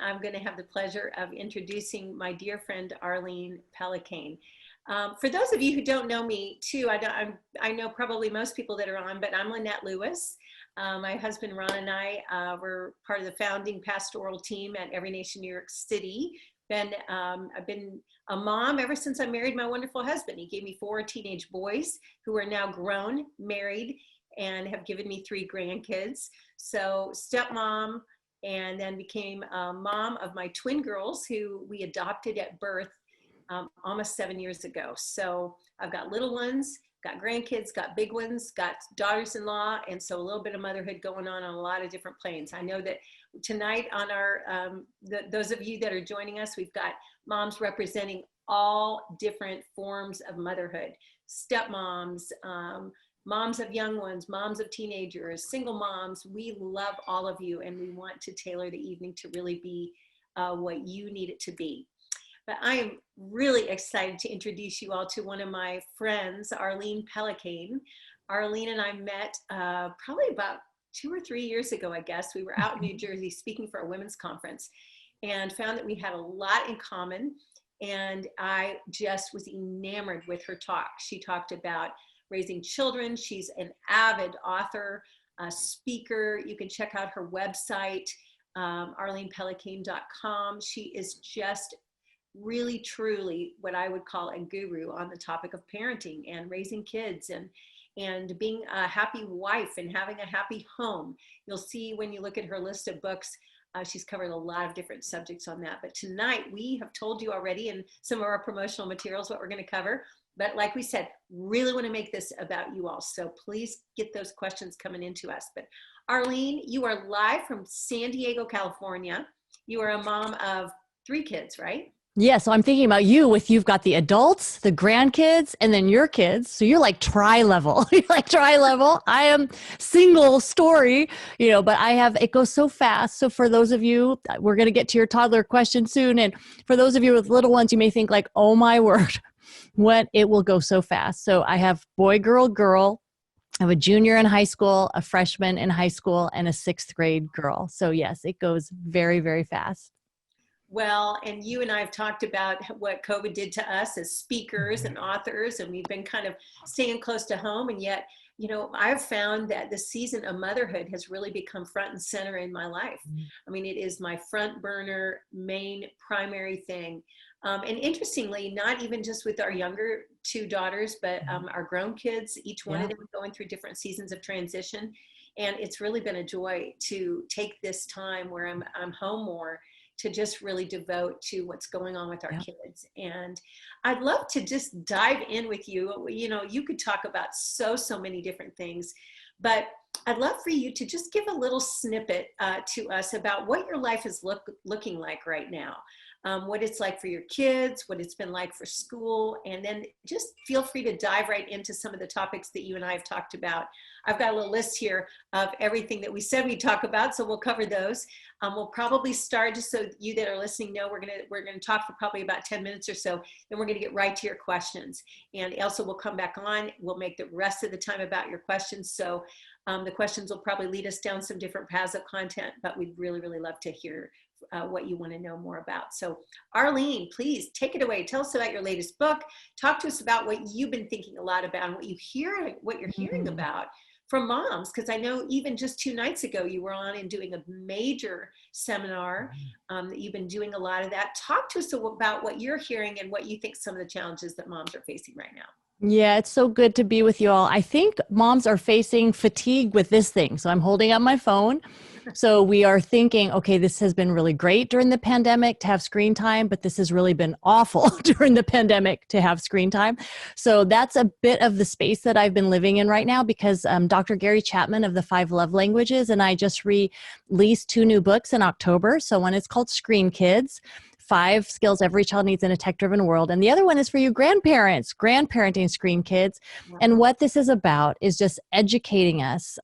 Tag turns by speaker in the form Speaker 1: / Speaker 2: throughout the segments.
Speaker 1: I'm going to have the pleasure of introducing my dear friend, Arlene Pellicane. For those of you who don't know me too, I know probably most people that are on, but I'm Lynette Lewis. My husband Ron and I were part of the founding pastoral team at Every Nation New York City. I've been a mom ever since I married my wonderful husband. He gave me 4 teenage boys who are now grown, married, and have given me 3 grandkids. So stepmom, and then became a mom of my twin girls who we adopted at birth almost 7 years ago. So I've got little ones, got grandkids, got big ones, got daughters-in-law, and so a little bit of motherhood going on a lot of different planes. I know that tonight on our, those of you that are joining us, we've got moms representing all different forms of motherhood, stepmoms, moms of young ones, moms of teenagers, single moms. We love all of you, and we want to tailor the evening to really be what you need it to be. But I am really excited to introduce you all to one of my friends, Arlene Pellicane. Arlene and I met probably about 2 or 3 years ago, I guess. We were out in New Jersey speaking for a women's conference and found that we had a lot in common. And I just was enamored with her talk. She talked about raising children. She's an avid author, speaker. You can check out her website, arlenepellicane.com. She is just really, truly what I would call a guru on the topic of parenting and raising kids and being a happy wife and having a happy home. You'll see when you look at her list of books, she's covered a lot of different subjects on that. But tonight we have told you already in some of our promotional materials what we're going to cover. But like we said, really want to make this about you all. So please get those questions coming into us. But Arlene, you are live from San Diego, California. You are a mom of 3 kids, right?
Speaker 2: Yeah, so I'm thinking about you've got the adults, the grandkids, and then your kids. So you're like tri-level. You're like tri-level. I am single story, but it goes so fast. So for those of you, we're going to get to your toddler question soon. And for those of you with little ones, you may think like, oh my word, it will go so fast. So I have boy, girl, girl. I have a junior in high school, a freshman in high school, and a 6th grade girl. So yes, it goes very, very fast.
Speaker 1: Well, and you and I have talked about what COVID did to us as speakers and authors, and we've been kind of staying close to home. And yet, I've found that the season of motherhood has really become front and center in my life. I mean, it is my front burner, main, primary thing. And interestingly, not even just with our younger 2 daughters, but our grown kids, each one of them going through different seasons of transition. And it's really been a joy to take this time where I'm home more to just really devote to what's going on with our kids. And I'd love to just dive in with you. You could talk about so many different things, but I'd love for you to just give a little snippet to us about what your life is looking like right now. What it's like for your kids, what it's been like for school, and then just feel free to dive right into some of the topics that you and I have talked about. I've got a little list here of everything that we said we'd talk about, so we'll cover those. We'll probably start, just so you that are listening know, we're gonna talk for probably about 10 minutes or so, then we're gonna get right to your questions. And Elsa will come back on. We'll make the rest of the time about your questions. So the questions will probably lead us down some different paths of content, but we'd really, really love to hear what you want to know more about. So Arlene, please take it away. Tell us about your latest book. Talk to us about what you've been thinking a lot about and what you're hearing about from moms, because I know even just 2 nights ago you were on and doing a major seminar that you've been doing a lot of that. Talk to us about what you're hearing and what you think some of the challenges that moms are facing right now.
Speaker 2: Yeah, it's so good to be with you all. I think moms are facing fatigue with this thing. So I'm holding up my phone. So we are thinking, okay, this has been really great during the pandemic to have screen time, but this has really been awful during the pandemic to have screen time. So that's a bit of the space that I've been living in right now, because Dr. Gary Chapman of the 5 Love Languages and I just released 2 new books in October. So one is called Screen Kids, 5 skills every child needs in a tech-driven world. And the other one is for you grandparents, grandparenting Screen Kids. And what this is about is just educating us.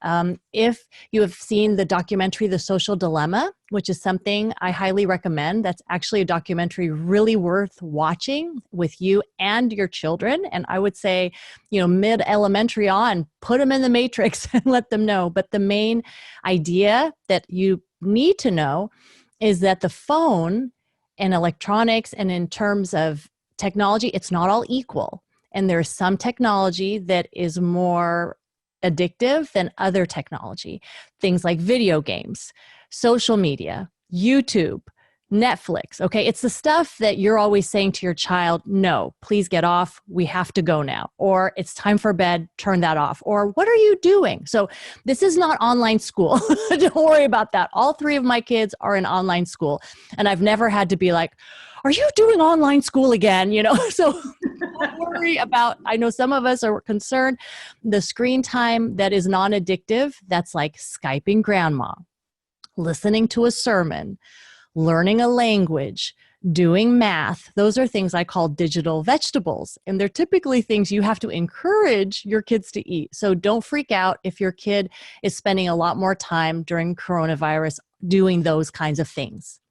Speaker 2: If you have seen the documentary, The Social Dilemma, which is something I highly recommend, that's actually a documentary really worth watching with you and your children. And I would say, mid-elementary on, put them in the matrix and let them know. But the main idea that you need to know is that the phone and electronics and in terms of technology, it's not all equal. And there's some technology that is more addictive than other technology. Things like video games, social media, YouTube, Netflix. Okay. It's the stuff that you're always saying to your child, no, please get off. We have to go now. Or it's time for bed. Turn that off. Or what are you doing? So this is not online school. Don't worry about that. All three of my kids are in online school. And I've never had to be like, are you doing online school again? So don't worry about, I know some of us are concerned. The screen time that is non-addictive, that's like Skyping grandma, listening to a sermon, learning a language, doing math. Those are things I call digital vegetables. And they're typically things you have to encourage your kids to eat. So don't freak out if your kid is spending a lot more time during coronavirus doing those kinds of things.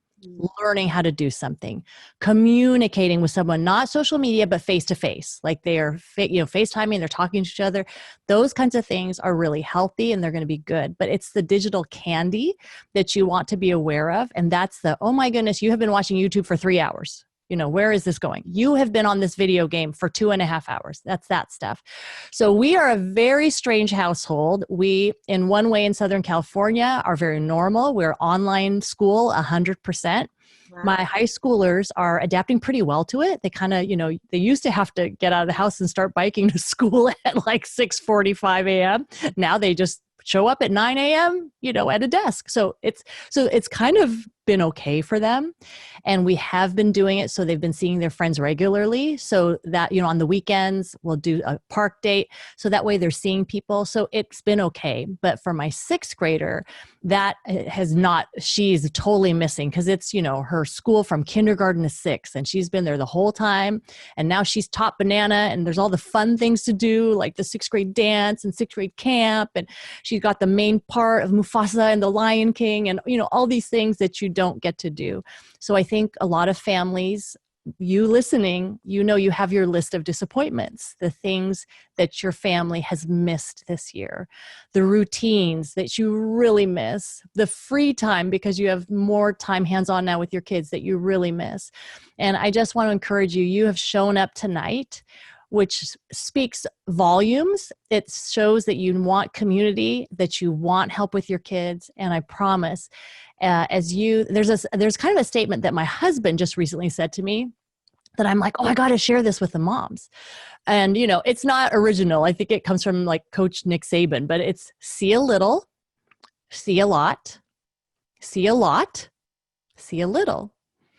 Speaker 2: Learning how to do something, communicating with someone, not social media, but face to face, like they are, FaceTiming, they're talking to each other. Those kinds of things are really healthy and they're going to be good. But it's the digital candy that you want to be aware of. And that's oh my goodness, you have been watching YouTube for 3 hours. Where is this going? You have been on this video game for 2.5 hours. That's that stuff. So we are a very strange household. We, in one way in Southern California, are very normal. We're online school 100%. Wow. My high schoolers are adapting pretty well to it. They kind of, they used to have to get out of the house and start biking to school at like 6:45 a.m. Now they just show up at 9 a.m., at a desk. So it's kind of been okay for them. And we have been doing it. So they've been seeing their friends regularly. So that, on the weekends, we'll do a park date. So that way they're seeing people. So it's been okay. But for my 6th grader, that has not, she's totally missing because it's, her school from kindergarten to 6th. And she's been there the whole time. And now she's top banana and there's all the fun things to do, like the 6th grade dance and 6th grade camp. And she's got the main part of Mufasa and the Lion King and, all these things that you don't get to do. So I think a lot of families, you listening, you have your list of disappointments, the things that your family has missed this year, the routines that you really miss, the free time because you have more time hands-on now with your kids that you really miss. And I just want to encourage you, you have shown up tonight, which speaks volumes. It shows that you want community, that you want help with your kids. And I promise, there's kind of a statement that my husband just recently said to me that I'm like, oh, I got to share this with the moms. And, it's not original. I think it comes from like Coach Nick Saban, but it's see a little, see a lot, see a lot, see a little.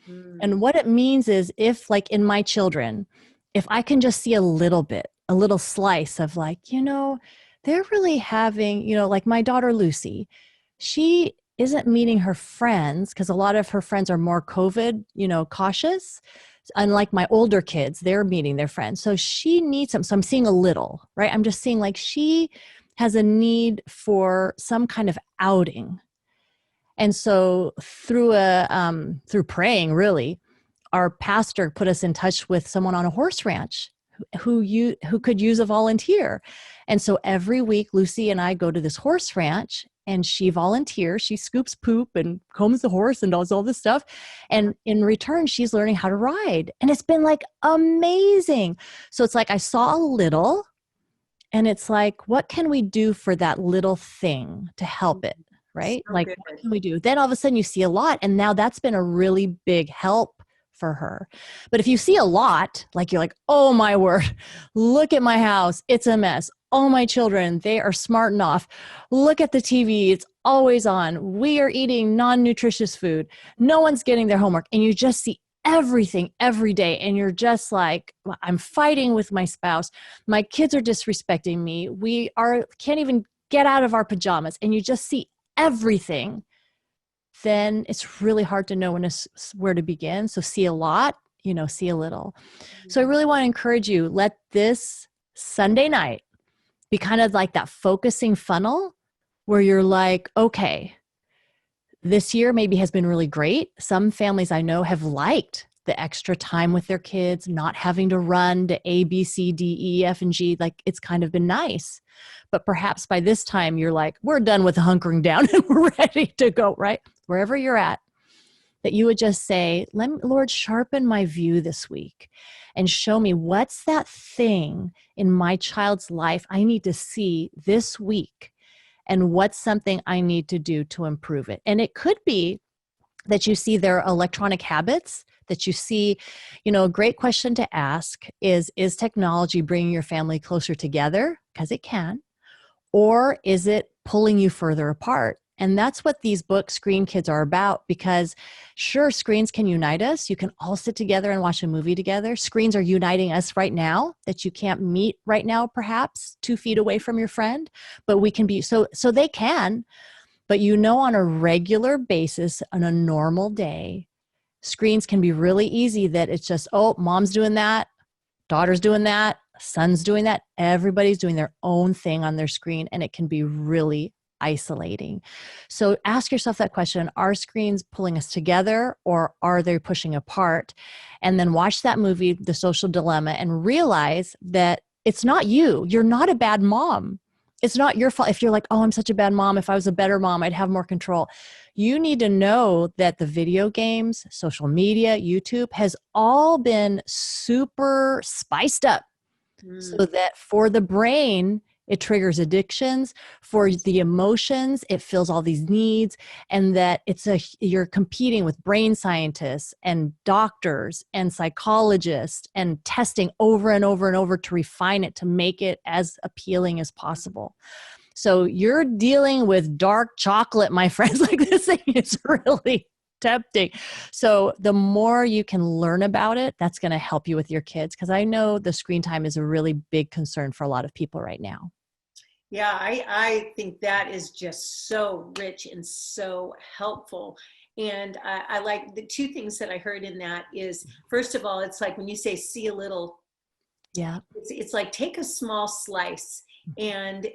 Speaker 2: And what it means is if like in my children, if I can just see a little bit, a little slice of like, they're really having, like my daughter, Lucy, she isn't meeting her friends because a lot of her friends are more COVID, cautious. Unlike my older kids, they're meeting their friends. So she needs some, so I'm seeing a little, right? I'm just seeing like she has a need for some kind of outing. And so through praying really, our pastor put us in touch with someone on a horse ranch who could use a volunteer. And so every week, Lucy and I go to this horse ranch and she volunteers. She scoops poop and combs the horse and does all this stuff. And in return, she's learning how to ride. And it's been like amazing. So it's like I saw a little and it's like, what can we do for that little thing to help it? Right? So like, good. What can we do? Then all of a sudden you see a lot. And now that's been a really big help for her. But if you see a lot, like you're like, oh my word, look at my house. It's a mess. Oh, my children, they are smarting off. Look at the TV. It's always on. We are eating non-nutritious food. No one's getting their homework. And you just see everything every day. And you're just like, I'm fighting with my spouse. My kids are disrespecting me. Can't even get out of our pajamas. And you just see everything. Then it's really hard to know where to begin. So see a lot, see a little. So I really want to encourage you, let this Sunday night be kind of like that focusing funnel where you're like, okay, this year maybe has been really great. Some families I know have liked the extra time with their kids, not having to run to A, B, C, D, E, F, and G. Like it's kind of been nice. But perhaps by this time you're like, we're done with hunkering down and we're ready to go, right? Wherever you're at, that you would just say, Lord, sharpen my view this week and show me what's that thing in my child's life I need to see this week, and what's something I need to do to improve it. And it could be that you see their electronic habits, that you see, a great question to ask is technology bringing your family closer together? Because it can. Or is it pulling you further apart? And that's what these books, Screen Kids, are about, because sure, screens can unite us. You can all sit together and watch a movie together. Screens are uniting us right now that you can't meet right now, perhaps 2 feet away from your friend, but we can be, so they can, but on a regular basis, on a normal day, screens can be really easy that it's just, oh, mom's doing that, daughter's doing that, son's doing that. Everybody's doing their own thing on their screen, and it can be really isolating. So ask yourself that question: are screens pulling us together, or are they pushing apart? And then watch that movie, The Social Dilemma, and realize that it's not you. You're not a bad mom. It's not your fault. If you're like, oh, I'm such a bad mom, if I was a better mom, I'd have more control. You need to know that the video games, social media, YouTube has all been super spiced up so that for the brain, it triggers addictions. For the emotions, it fills all these needs, and that you're competing with brain scientists and doctors and psychologists and testing over and over and over to refine it, to make it as appealing as possible. So you're dealing with dark chocolate, my friends. Like, this thing is really tempting. So the more you can learn about it, that's going to help you with your kids, because I know the screen time is a really big concern for a lot of people right now.
Speaker 1: Yeah, I think that is just so rich and so helpful. And I like the 2 things that I heard in that is, first of all, it's like when you say see a little,
Speaker 2: yeah,
Speaker 1: it's like take a small slice and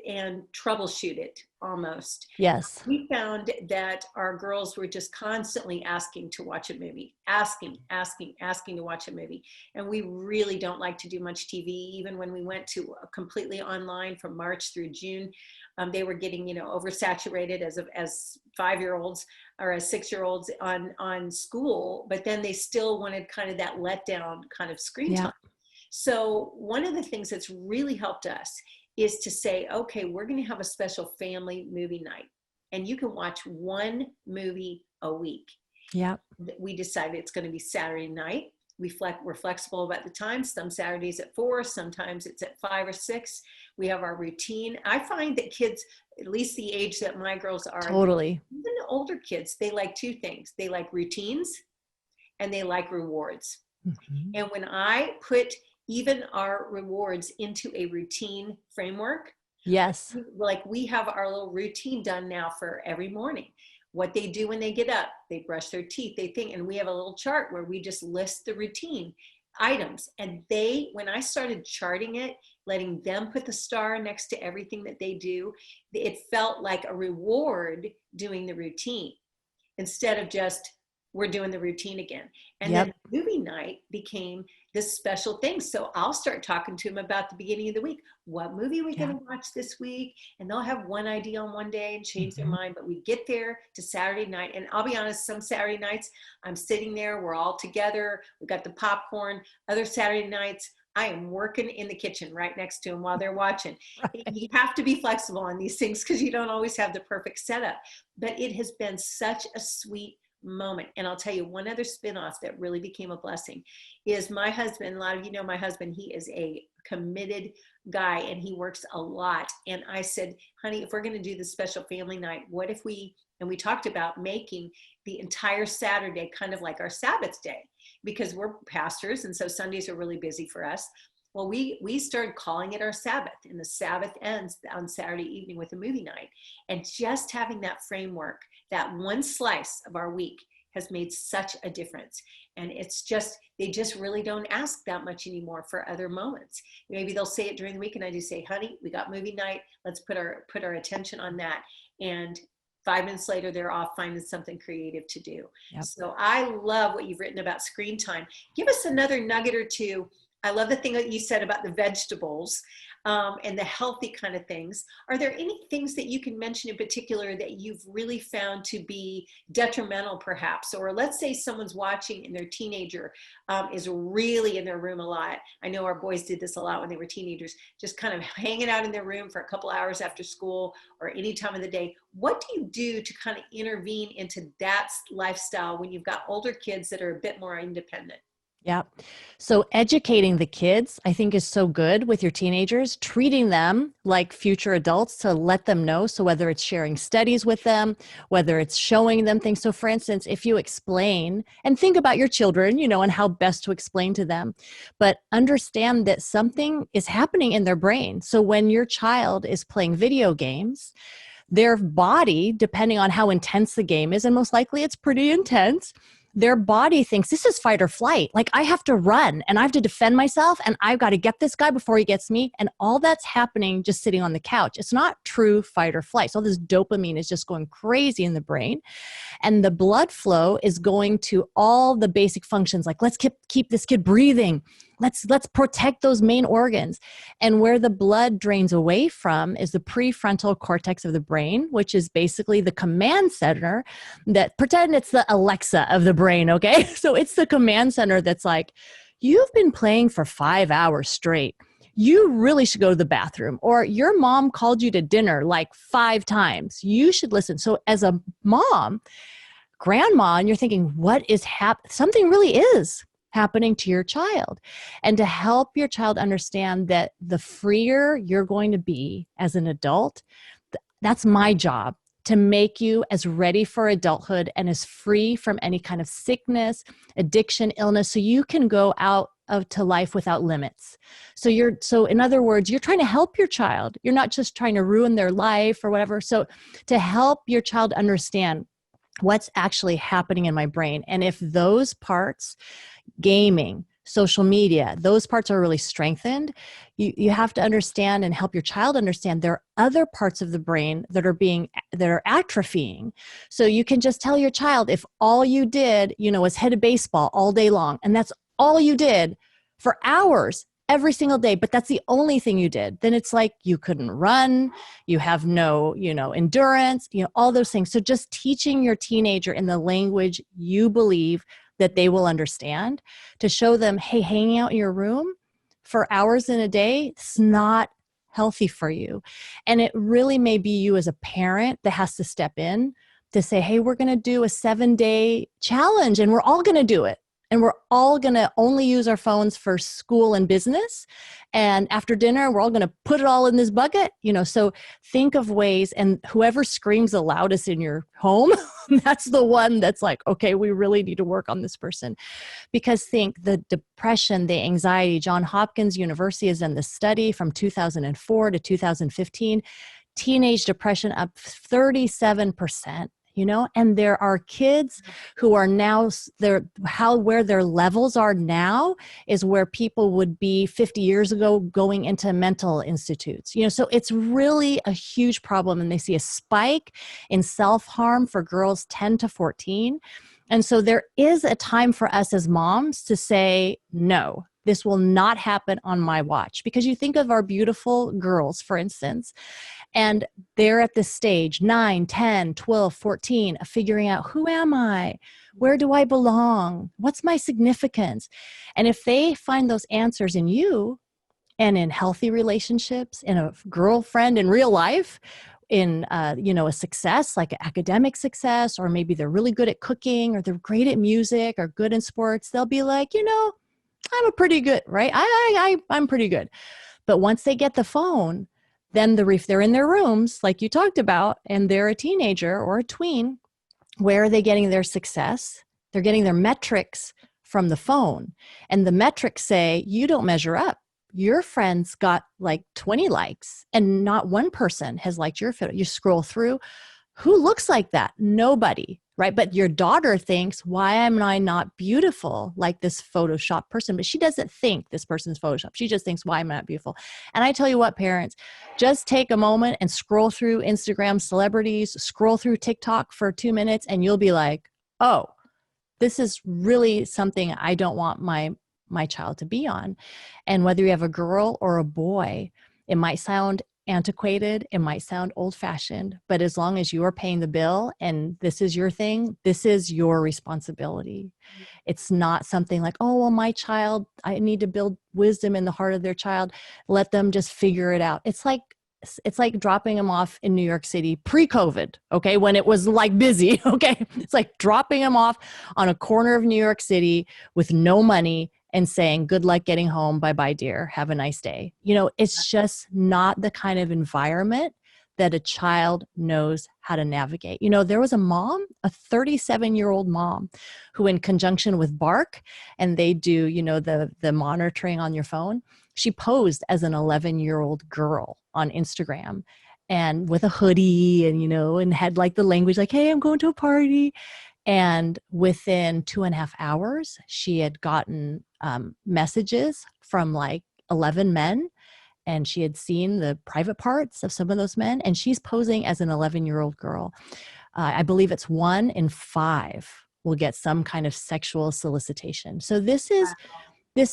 Speaker 1: troubleshoot it almost.
Speaker 2: yes,
Speaker 1: We found that our girls were just constantly asking to watch a movie, asking to watch a movie. And we really don't like to do much TV. Even when we went to completely online from March through June, they were getting, oversaturated as 5-year-olds or as 6-year-olds on school, but then they still wanted kind of that letdown kind of screen time. So one of the things that's really helped us is to say, okay, we're going to have a special family movie night, and you can watch 1 movie a week.
Speaker 2: Yeah.
Speaker 1: We decided it's going to be Saturday night. We're flexible about the time. Some Saturdays at 4, sometimes it's at 5 or 6. We have our routine. I find that kids, at least the age that my girls are,
Speaker 2: Totally.
Speaker 1: even the older kids, they like 2 things. They like routines and they like rewards. Mm-hmm. And when I put even our rewards into a routine framework.
Speaker 2: Yes.
Speaker 1: Like we have our little routine done now for every morning. What they do when they get up, they brush their teeth, they think, and we have a little chart where we just list the routine items. And when I started charting it, letting them put the star next to everything that they do, it felt like a reward doing the routine instead of just we're doing the routine again. And then movie night became this special thing. So I'll start talking to them about the beginning of the week. What movie are we going to watch this week? And they'll have one idea on one day and change their mind. But we get there to Saturday night. And I'll be honest, some Saturday nights I'm sitting there, we're all together. We got the popcorn. Other Saturday nights, I am working in the kitchen right next to them while they're watching. Right. You have to be flexible on these things because you don't always have the perfect setup. But it has been such a sweet moment. And I'll tell you one other spinoff that really became a blessing is my husband. A lot of you know my husband. He is a committed guy and he works a lot. And I said, honey, if we're going to do this special family night, what if we talked about making the entire Saturday kind of like our Sabbath day, because we're pastors and so Sundays are really busy for us. Well, we started calling it our Sabbath, and the Sabbath ends on Saturday evening with a movie night. And just having that framework, that one slice of our week has made such a difference. And it's just, they just really don't ask that much anymore for other moments. Maybe they'll say it during the week and I just say, honey, we got movie night. Let's put our attention on that. And 5 minutes later, they're off finding something creative to do. Yep. So I love what you've written about screen time. Give us another nugget or two I love the thing that you said about the vegetables and the healthy kind of things. Are there any things that you can mention in particular that you've really found to be detrimental perhaps? Or let's say someone's watching and their teenager is really in their room a lot. I know our boys did this a lot when they were teenagers, just kind of hanging out in their room for a couple hours after school or any time of the day. What do you do to kind of intervene into that lifestyle when you've got older kids that are a bit more independent?
Speaker 2: Yeah. So educating the kids, I think, is so good with your teenagers, treating them like future adults to let them know. So whether it's sharing studies with them, whether it's showing them things. So for instance, if you explain and think about your children, and how best to explain to them, but understand that something is happening in their brain. So when your child is playing video games, their body, depending on how intense the game is, and most likely it's pretty intense, their body thinks this is fight or flight. Like I have to run and I have to defend myself and I've got to get this guy before he gets me. And all that's happening just sitting on the couch. It's not true fight or flight. So all this dopamine is just going crazy in the brain. And the blood flow is going to all the basic functions. Like let's keep this kid breathing. Let's protect those main organs. And where the blood drains away from is the prefrontal cortex of the brain, which is basically the command center that pretend it's the Alexa of the brain. Okay. So it's the command center that's like, you've been playing for 5 hours straight. You really should go to the bathroom, or your mom called you to dinner like 5 times. You should listen. So as a mom, grandma, and you're thinking, what is happening? Something really is happening to your child. And to help your child understand that the freer you're going to be as an adult, that's my job, to make you as ready for adulthood and as free from any kind of sickness, addiction, illness, so you can go out to life without limits. So in other words, you're trying to help your child. You're not just trying to ruin their life or whatever. So to help your child understand what's actually happening in my brain. And if those parts, gaming, social media, those parts are really strengthened, you have to understand and help your child understand there are other parts of the brain that are atrophying. So you can just tell your child, if all you did, was hit a baseball all day long, and that's all you did for hours every single day, but that's the only thing you did, then it's like you couldn't run, you have no, endurance, all those things. So just teaching your teenager in the language you believe that they will understand, to show them, hey, hanging out in your room for hours in a day, it's not healthy for you. And it really may be you as a parent that has to step in to say, hey, we're going to do a 7-day challenge and we're all going to do it. And we're all going to only use our phones for school and business. And after dinner, we're all going to put it all in this bucket. So think of ways, and whoever screams the loudest in your home, that's the one that's like, okay, we really need to work on this person. Because think the depression, the anxiety, Johns Hopkins University has done this study from 2004 to 2015, teenage depression up 37%. And there are kids who are now where their levels are now is where people would be 50 years ago going into mental institutes. So it's really a huge problem. And they see a spike in self-harm for girls 10 to 14. And so there is a time for us as moms to say, no, this will not happen on my watch. Because you think of our beautiful girls, for instance, and they're at this stage, 9, 10, 12, 14, of figuring out, who am I? Where do I belong? What's my significance? And if they find those answers in you and in healthy relationships, in a girlfriend in real life, in a success like academic success, or maybe they're really good at cooking, or they're great at music, or good in sports, they'll be like, I'm a pretty good, right? I'm pretty good. But once they get the phone, then if they're in their rooms, like you talked about, and they're a teenager or a tween, where are they getting their success? They're getting their metrics from the phone. And the metrics say, you don't measure up. Your friends got like 20 likes and not one person has liked your photo. You scroll through, who looks like that? Nobody, right? But your daughter thinks, why am I not beautiful like this Photoshop person? But she doesn't think this person's Photoshop. She just thinks, why am I not beautiful? And I tell you what, parents, just take a moment and scroll through Instagram celebrities, scroll through TikTok for 2 minutes, and you'll be like, oh, this is really something I don't want my my child to be on. And whether you have a girl or a boy, it might sound antiquated, it might sound old-fashioned, but as long as you are paying the bill and this is your thing, this is your responsibility. It's not something like, oh, well, my child, I need to build wisdom in the heart of their child. Let them just figure it out. It's like dropping them off in New York City pre-COVID, okay, when it was like busy, okay? It's like dropping them off on a corner of New York City with no money and saying, good luck getting home. Bye-bye, dear. Have a nice day. You know, it's just not the kind of environment that a child knows how to navigate. You know, there was a mom, a 37-year-old mom, who in conjunction with Bark, and they do, you know, the monitoring on your phone, she posed as an 11-year-old girl on Instagram and with a hoodie and, you know, and had like the language like, hey, I'm going to a party. And within 2.5 hours, she had gotten messages from like 11 men, and she had seen the private parts of some of those men, and she's posing as an 11-year-old girl. I believe it's 1 in 5 will get some kind of sexual solicitation. So this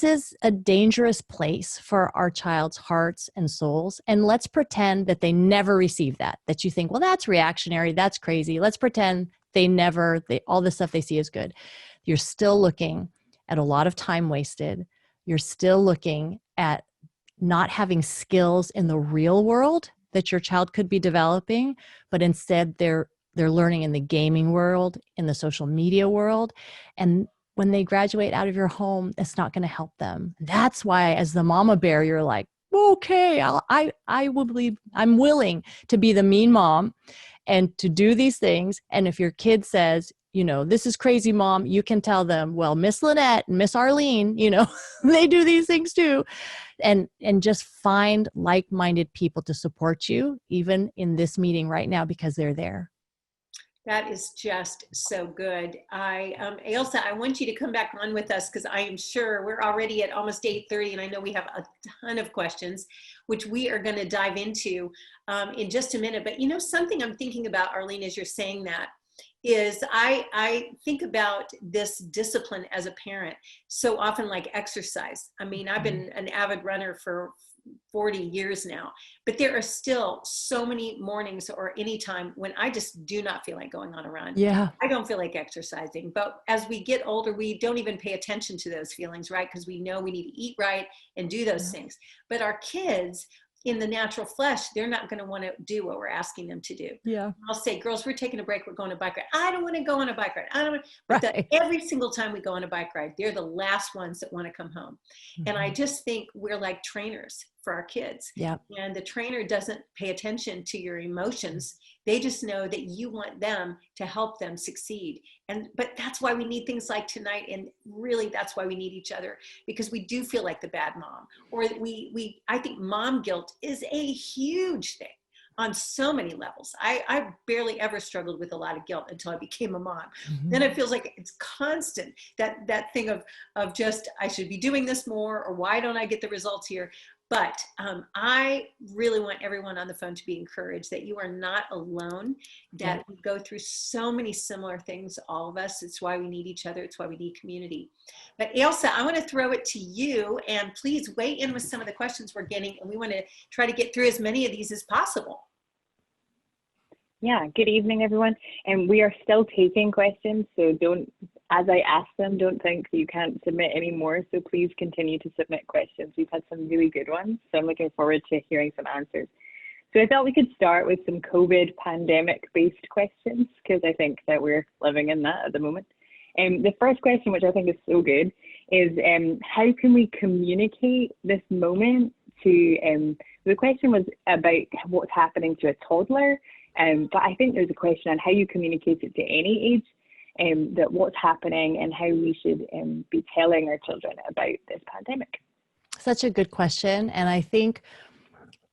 Speaker 2: is a dangerous place for our child's hearts and souls. And let's pretend that they never receive that you think, well, that's reactionary, that's crazy. Let's pretend all the stuff they see is good. You're still looking at a lot of time wasted. You're still looking at not having skills in the real world that your child could be developing, but instead they're learning in the gaming world, in the social media world. And when they graduate out of your home, it's not going to help them. That's why as the mama bear, you're like, okay, I'm willing to be the mean mom and to do these things. And if your kid says, you know, this is crazy, mom, you can tell them, well, Miss Lynette and Miss Arlene, you know, they do these things too. And just find like-minded people to support you, even in this meeting right now, because they're there.
Speaker 1: That is just so good. Ailsa, I want you to come back on with us because I am sure we're already at almost 8:30, and I know we have a ton of questions, which we are going to dive into in just a minute. But you know, something I'm thinking about, Arlene, as you're saying that, is I think about this discipline as a parent so often like exercise. I mean, I've been an avid runner for 40 years now, but there are still so many mornings or any time when I just do not feel like going on a run.
Speaker 2: Yeah.
Speaker 1: I don't feel like exercising, but as we get older, we don't even pay attention to those feelings, right? Because we know we need to eat right and do those things. But our kids in the natural flesh, they're not going to want to do what we're asking them to do.
Speaker 2: Yeah.
Speaker 1: I'll say, girls, we're taking a break. We're going on a bike ride. I don't want to go on a bike ride. I don't want. But every single time we go on a bike ride, they're the last ones that want to come home. Mm-hmm. And I just think we're like trainers for our kids.
Speaker 2: Yeah.
Speaker 1: And the trainer doesn't pay attention to your emotions. They just know that you want them to help them succeed. But that's why we need things like tonight. And really, that's why we need each other, because we do feel like the bad mom, or I think mom guilt is a huge thing on so many levels. I barely ever struggled with a lot of guilt until I became a mom. Mm-hmm. Then it feels like it's constant, that thing of just, I should be doing this more, or why don't I get the results here? But I really want everyone on the phone to be encouraged that you are not alone, that we go through so many similar things, all of us. It's why we need each other. It's why we need community. But Ailsa, I want to throw it to you, and please weigh in with some of the questions we're getting, and we want to try to get through as many of these as possible.
Speaker 3: Yeah, good evening, everyone. And we are still taking questions, so as I ask them, don't think you can't submit any more. So please continue to submit questions. We've had some really good ones, so I'm looking forward to hearing some answers. So I thought we could start with some COVID pandemic-based questions, because I think that we're living in that at the moment. The first question, which I think is so good, is how can we communicate this moment to, the question was about what's happening to a toddler, but I think there's a question on how you communicate it to any age, that what's happening and how we should be telling our children about this pandemic.
Speaker 2: Such a good question. And I think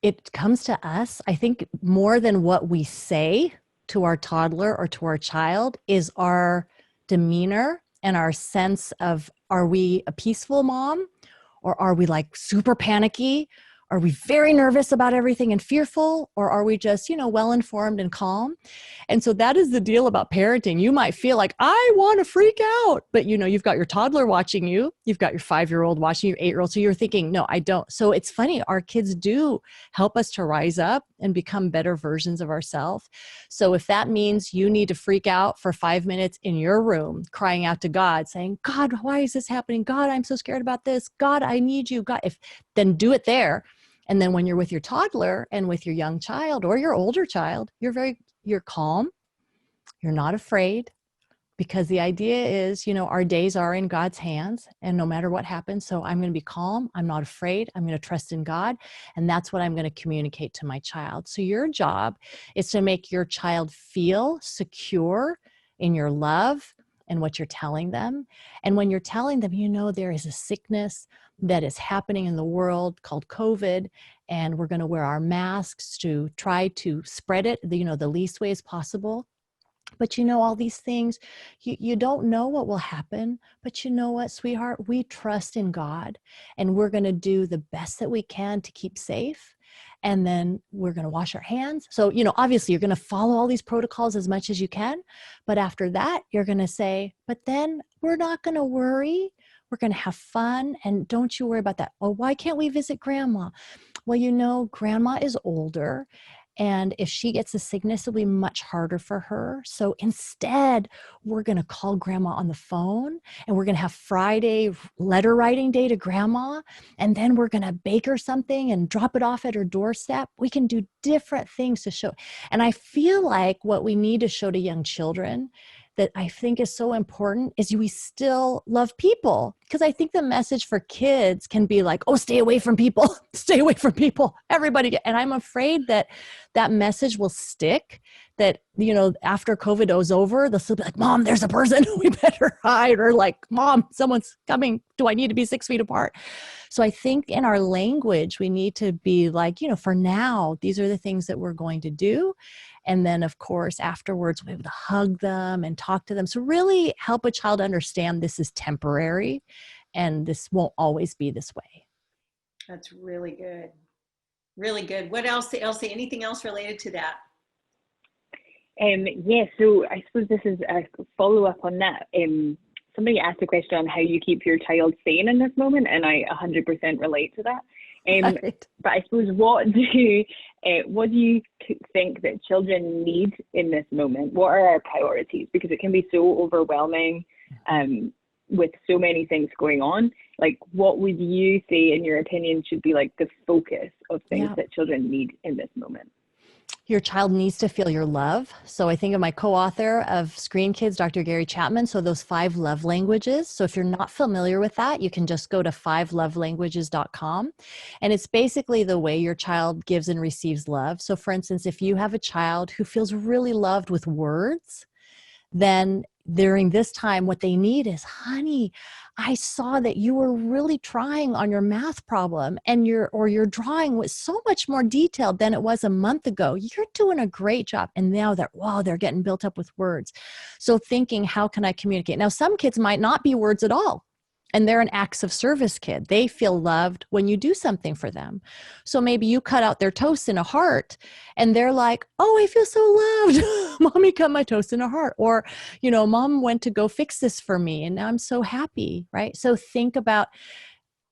Speaker 2: it comes to us, I think more than what we say to our toddler or to our child is our demeanor and our sense of, are we a peaceful mom, or are we like super panicky? Are we very nervous about everything and fearful, or are we just, well-informed and calm? And so that is the deal about parenting. You might feel like, I want to freak out, but you've got your toddler watching you, you've got your 5-year-old watching your 8-year-old. So you're thinking, no, I don't. So it's funny. Our kids do help us to rise up and become better versions of ourselves. So if that means you need to freak out for 5 minutes in your room, crying out to God, saying, God, why is this happening? God, I'm so scared about this. God, I need you. God, then do it there. And then when you're with your toddler and with your young child or your older child, you're calm, you're not afraid, because the idea is, our days are in God's hands and no matter what happens. So I'm going to be calm. I'm not afraid. I'm going to trust in God. And that's what I'm going to communicate to my child. So your job is to make your child feel secure in your love and what you're telling them. And when you're telling them, there is a sickness that is happening in the world called COVID, and we're going to wear our masks to try to spread it, the least way as possible. But all these things, you don't know what will happen, but you know what, sweetheart, we trust in God and we're going to do the best that we can to keep safe. And then we're going to wash our hands. So, obviously you're going to follow all these protocols as much as you can. But after that, you're going to say, but then we're not going to worry. We're going to have fun. And don't you worry about that. Oh, why can't we visit grandma? Well, grandma is older. And if she gets a sickness, it'll be much harder for her. So instead, we're going to call grandma on the phone and we're going to have Friday letter writing day to grandma. And then we're going to bake her something and drop it off at her doorstep. We can do different things to show. And I feel like what we need to show to young children that I think is so important is we still love people. Because I think the message for kids can be like, oh, stay away from people, stay away from people, everybody. And I'm afraid that message will stick, that, after COVID is over, they'll still be like, Mom, there's a person, we better hide. Or like, Mom, someone's coming. Do I need to be 6 feet apart? So I think in our language, we need to be like, for now, these are the things that we're going to do. And then, of course, afterwards, we're able to hug them and talk to them. So really help a child understand this is temporary and this won't always be this way.
Speaker 1: That's really good. Really good. What else, Elsie? Anything else related to that?
Speaker 3: So I suppose this is a follow-up on that. Somebody asked a question on how you keep your child sane in this moment, and I 100% relate to that.
Speaker 2: Right.
Speaker 3: But I suppose what do you think that children need in this moment? What are our priorities? Because it can be so overwhelming with so many things going on. Like, what would you say, in your opinion, should be like the focus of things that children need in this moment?
Speaker 2: Your child needs to feel your love. So I think of my co-author of Screen Kids, Dr. Gary Chapman. So those 5 love languages. So if you're not familiar with that, you can just go to 5lovelanguages.com. And it's basically the way your child gives and receives love. So for instance, if you have a child who feels really loved with words, then during this time, what they need is, honey, I saw that you were really trying on your math problem and your drawing was so much more detailed than it was a month ago. You're doing a great job. And now they're getting built up with words. So thinking, how can I communicate? Now, some kids might not be words at all. And they're an acts of service kid. They feel loved when you do something for them. So maybe you cut out their toast in a heart and they're like, oh, I feel so loved. Mommy cut my toast in a heart. Or, Mom went to go fix this for me and now I'm so happy, right? So think about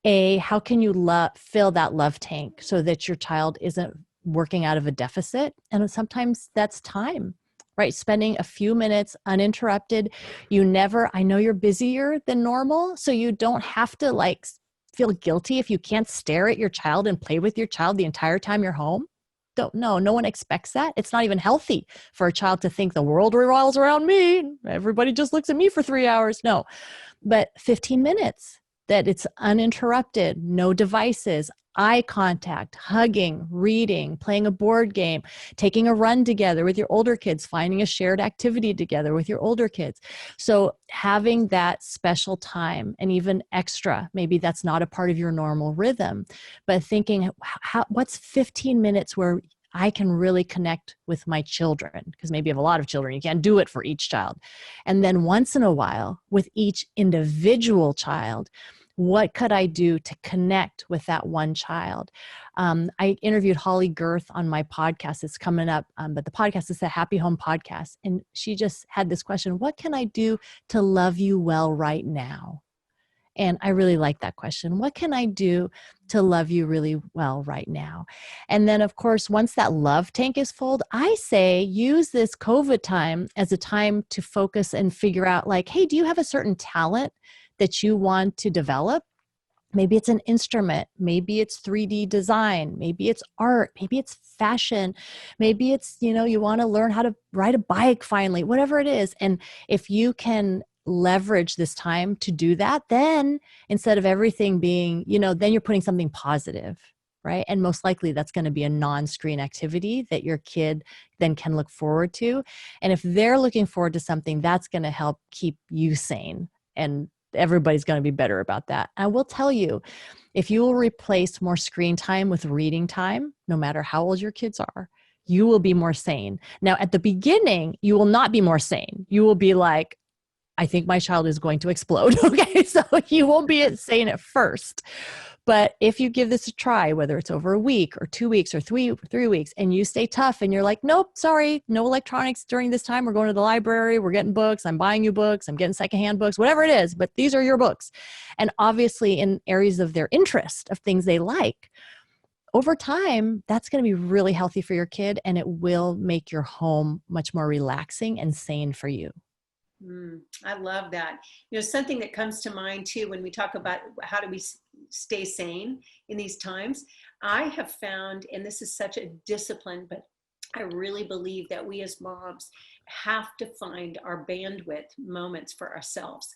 Speaker 2: how can you fill that love tank so that your child isn't working out of a deficit? And sometimes that's time. Right? Spending a few minutes uninterrupted. I know you're busier than normal, so you don't have to feel guilty if you can't stare at your child and play with your child the entire time you're home. No one expects that. It's not even healthy for a child to think the world revolves around me. Everybody just looks at me for 3 hours. No, but 15 minutes that it's uninterrupted, no devices, eye contact, hugging, reading, playing a board game, taking a run together with your older kids, finding a shared activity together with your older kids. So having that special time and even extra, maybe that's not a part of your normal rhythm, but thinking what's 15 minutes where I can really connect with my children, because maybe you have a lot of children, you can't do it for each child. And then once in a while with each individual child, What could I do to connect with that one child? I interviewed Holly Girth on my podcast. It's coming up, but the podcast is the Happy Home Podcast. And she just had this question: what can I do to love you well right now? And I really like that question. What can I do to love you really well right now? And then, of course, once that love tank is full, I say use this COVID time as a time to focus and figure out, like, hey, do you have a certain talent that you want to develop? Maybe it's an instrument, maybe it's 3D design, maybe it's art, maybe it's fashion, maybe it's, you want to learn how to ride a bike finally, whatever it is. And if you can leverage this time to do that, then instead of everything being, then you're putting something positive, right? And most likely that's going to be a non-screen activity that your kid then can look forward to. And if they're looking forward to something, that's going to help keep you sane, and everybody's going to be better about that. I will tell you, if you will replace more screen time with reading time, no matter how old your kids are, you will be more sane. Now, at the beginning, you will not be more sane. You will be like, I think my child is going to explode. Okay, so you won't be sane at first. But if you give this a try, whether it's over a week or 2 weeks or three weeks, and you stay tough and you're like, nope, sorry, no electronics during this time. We're going to the library. We're getting books. I'm buying you books. I'm getting secondhand books, whatever it is. But these are your books. And obviously in areas of their interest, of things they like, over time, that's going to be really healthy for your kid. And it will make your home much more relaxing and sane for you.
Speaker 1: I love that. Something that comes to mind too, when we talk about how do we stay sane in these times, I have found, and this is such a discipline, but I really believe that we as moms have to find our bandwidth moments for ourselves.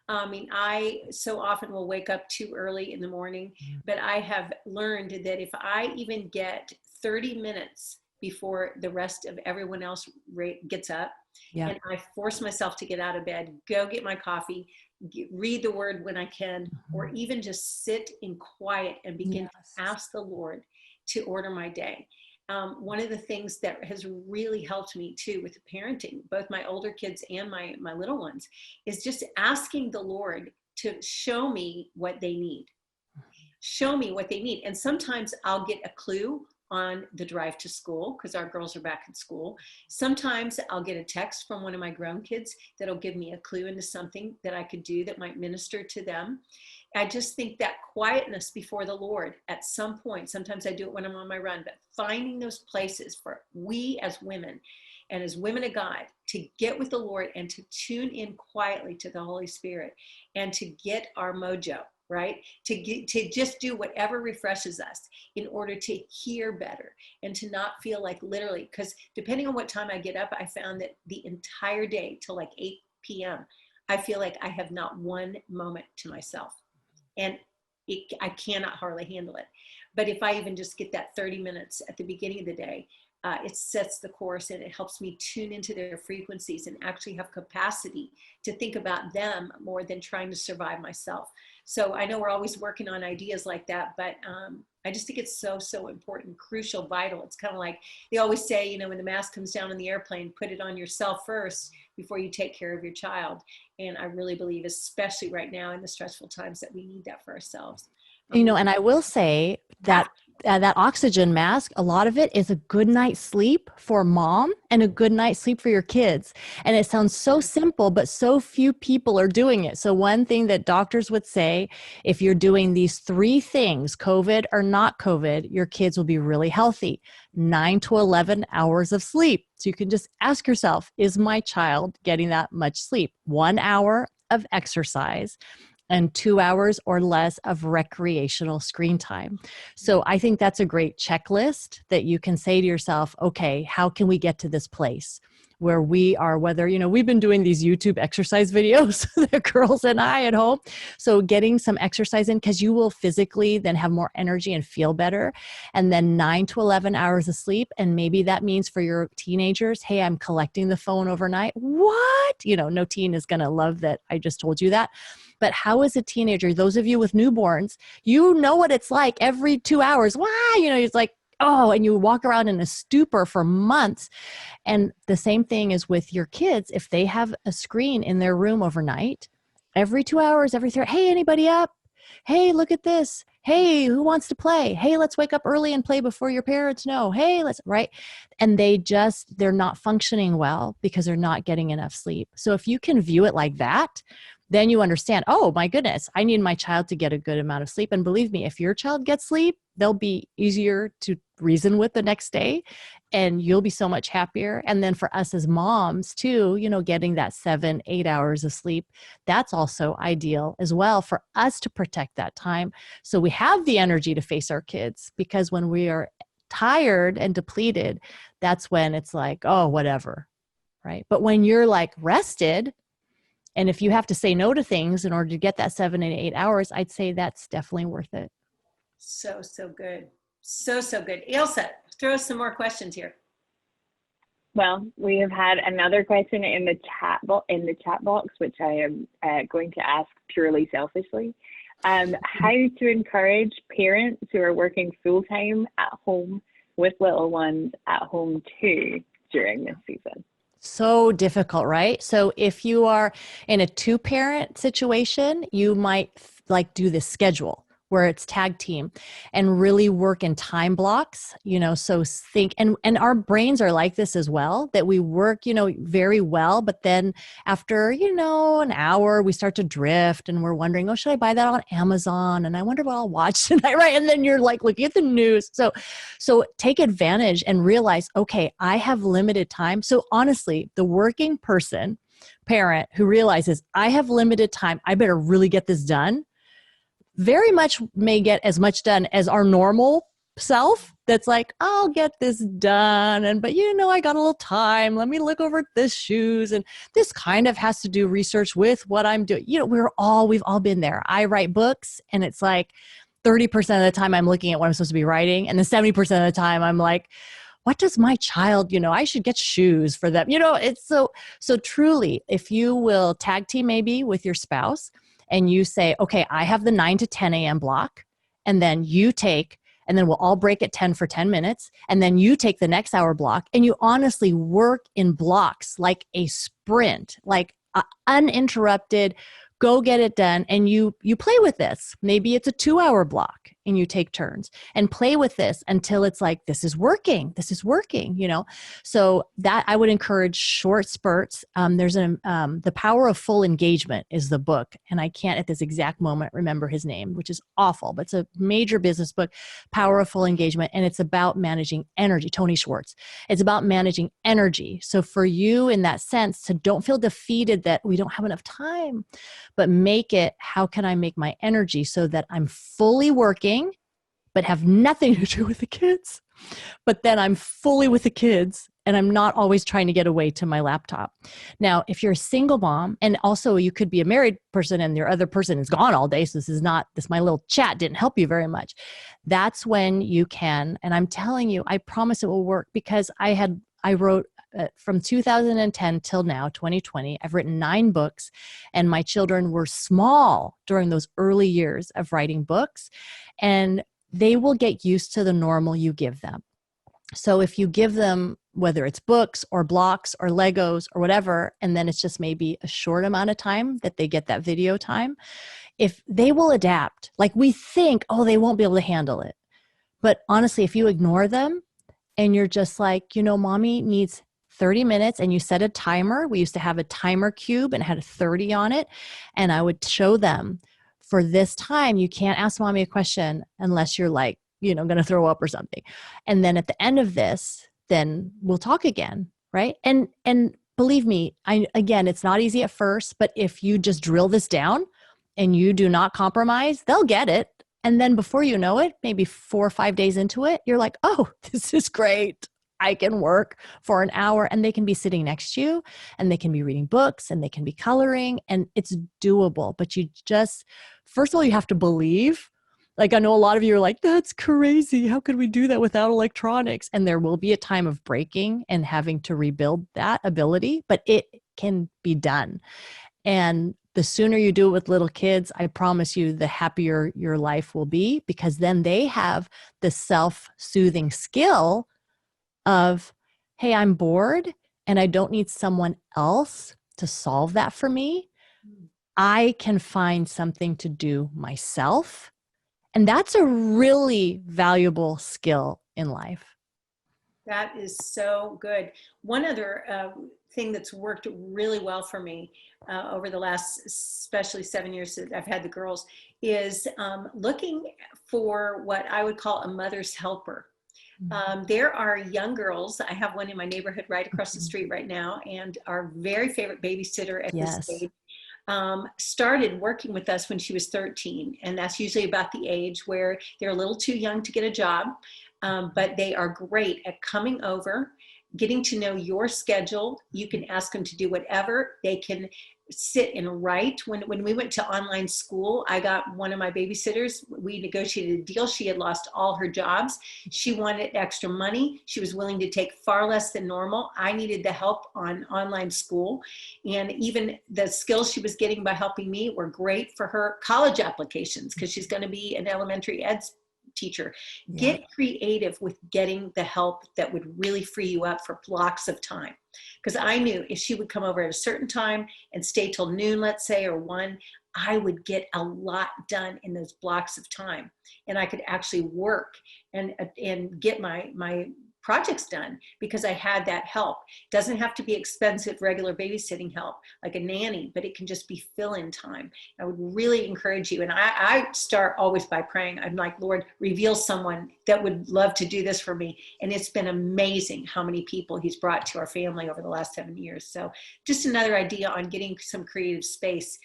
Speaker 1: I so often will wake up too early in the morning, but I have learned that if I even get 30 minutes before the rest of everyone else gets up, and I force myself to get out of bed, go get my coffee, read the word when I can, or even just sit in quiet and begin to ask the Lord to order my day. One of the things that has really helped me too with parenting, both my older kids and my little ones, is just asking the Lord to show me what they need. Show me what they need. And sometimes I'll get a clue on the drive to school because our girls are back in school. Sometimes I'll get a text from one of my grown kids that'll give me a clue into something that I could do that might minister to them. I just think that quietness before the Lord at some point, sometimes I do it when I'm on my run, but finding those places for we as women and as women of God to get with the Lord and to tune in quietly to the Holy Spirit and to get our mojo, right? To just do whatever refreshes us in order to hear better and to not feel like literally, because depending on what time I get up, I found that the entire day till like 8 p.m., I feel like I have not one moment to myself. And I cannot hardly handle it. But if I even just get that 30 minutes at the beginning of the day, it sets the course and it helps me tune into their frequencies and actually have capacity to think about them more than trying to survive myself. So I know we're always working on ideas like that, but I just think it's so important, crucial, vital. It's kind of like they always say, when the mask comes down on the airplane, put it on yourself first before you take care of your child. And I really believe, especially right now in the stressful times, that we need that for ourselves.
Speaker 2: And I will say that that oxygen mask, a lot of it is a good night's sleep for mom and a good night's sleep for your kids. And it sounds so simple, but so few people are doing it. So one thing that doctors would say, if you're doing these 3 things, COVID or not COVID, your kids will be really healthy. 9 to 11 hours of sleep. So you can just ask yourself, is my child getting that much sleep? 1 hour of exercise and 2 hours or less of recreational screen time. So I think that's a great checklist that you can say to yourself, okay, how can we get to this place where we are, whether, we've been doing these YouTube exercise videos, the girls and I at home. So getting some exercise in, because you will physically then have more energy and feel better. And then 9 to 11 hours of sleep. And maybe that means for your teenagers, hey, I'm collecting the phone overnight. What? No teen is going to love that I just told you that. But how is a teenager, those of you with newborns, you know what it's like every 2 hours. Why? It's like, oh, and you walk around in a stupor for months. And the same thing is with your kids. If they have a screen in their room overnight, every 2 hours, every 3, hey, anybody up? Hey, look at this. Hey, who wants to play? Hey, let's wake up early and play before your parents know. Hey, let's, right? And they're not functioning well because they're not getting enough sleep. So if you can view it like that, then you understand, oh my goodness, I need my child to get a good amount of sleep. And believe me, if your child gets sleep, they'll be easier to reason with the next day, and you'll be so much happier. And then for us as moms too, getting that 7-8 hours of sleep, that's also ideal as well for us to protect that time. So we have the energy to face our kids, because when we are tired and depleted, that's when it's like, oh, whatever. Right. But when you're like rested, and if you have to say no to things in order to get that 7 and 8 hours, I'd say that's definitely worth it.
Speaker 1: So good. So good. Ilsa, throw us some more questions here.
Speaker 3: Well, we have had another question in the chat box, which I am going to ask purely selfishly. How to encourage parents who are working full-time at home with little ones at home too during this season?
Speaker 2: So difficult, right? So if you are in a 2-parent situation, you might like do this schedule where it's tag team and really work in time blocks, so think, and our brains are like this as well, that we work, very well, but then after, an hour, we start to drift and we're wondering, oh, should I buy that on Amazon? And I wonder what I'll watch tonight, right? And then you're like looking at the news. So take advantage and realize, okay, I have limited time. So honestly, the working parent who realizes I have limited time, I better really get this done, very much may get as much done as our normal self that's like, I'll get this done. But I got a little time. Let me look over this shoes. And this kind of has to do research with what I'm doing. We've all been there. I write books and it's like 30% of the time I'm looking at what I'm supposed to be writing. And then 70% of the time I'm like, what does my child, I should get shoes for them. It's so truly, if you will tag team maybe with your spouse, and you say, okay, I have the 9 to 10 a.m. block, and then you take, and then we'll all break at 10 for 10 minutes, and then you take the next hour block, and you honestly work in blocks like a sprint, like uninterrupted, go get it done, and you play with this. Maybe it's a 2-hour block, and you take turns and play with this until it's like, this is working, So that I would encourage short spurts. There's The Power of Full Engagement is the book, and I can't at this exact moment remember his name, which is awful, but it's a major business book, Power of Full Engagement, and it's about managing energy. Tony Schwartz. It's about managing energy. So for you in that sense, to don't feel defeated that we don't have enough time, but make it, how can I make my energy so that I'm fully working, but have nothing to do with the kids, but then I'm fully with the kids and I'm not always trying to get away to my laptop. Now, if you're a single mom, and also you could be a married person and your other person is gone all day, so my little chat didn't help you very much. That's when you can, and I'm telling you, I promise it will work, because I wrote from 2010 till now, 2020, I've written 9 books, and my children were small during those early years of writing books, and they will get used to the normal you give them. So if you give them, whether it's books or blocks or Legos or whatever, and then it's just maybe a short amount of time that they get that video time, if they will adapt, like we think, oh, they won't be able to handle it. But honestly, if you ignore them and you're just like, mommy needs 30 minutes, and you set a timer. We used to have a timer cube and it had a 30 on it. And I would show them, for this time, you can't ask mommy a question unless you're like, going to throw up or something. And then at the end of this, then we'll talk again. Right. And believe me, again, it's not easy at first, but if you just drill this down and you do not compromise, they'll get it. And then before you know it, maybe 4 or 5 days into it, you're like, oh, this is great. I can work for an hour, and they can be sitting next to you, and they can be reading books, and they can be coloring, and it's doable. But you just, first of all, you have to believe. Like, I know a lot of you are like, that's crazy. How could we do that without electronics? And there will be a time of breaking and having to rebuild that ability, but it can be done. And the sooner you do it with little kids, I promise you, the happier your life will be, because then they have the self-soothing skill of, hey, I'm bored and I don't need someone else to solve that for me. I can find something to do myself. And that's a really valuable skill in life.
Speaker 1: That is so good. One other thing that's worked really well for me over the last, especially 7 years that I've had the girls, is looking for what I would call a mother's helper. There are young girls. I have one in my neighborhood right across the street right now, and our very favorite babysitter at this age started working with us when she was 13. And that's usually about the age where they're a little too young to get a job. But they are great at coming over, getting to know your schedule. You can ask them to do whatever. They can sit and write. When we went to online school, I got one of my babysitters. We negotiated a deal. She had lost all her jobs. She wanted extra money. She was willing to take far less than normal. I needed the help on online school. And even the skills she was getting by helping me were great for her college applications, because she's going to be an elementary ed teacher. Get creative with getting the help that would really free you up for blocks of time. Because I knew if she would come over at a certain time and stay till noon, let's say, or 1, I would get a lot done in those blocks of time. And I could actually work and get my projects done because I had that help. It doesn't have to be expensive regular babysitting help like a nanny, but it can just be fill-in time. I would really encourage you. And I start always by praying. I'm like, Lord, reveal someone that would love to do this for me. And it's been amazing how many people he's brought to our family over the last 7 years. So just another idea on getting some creative space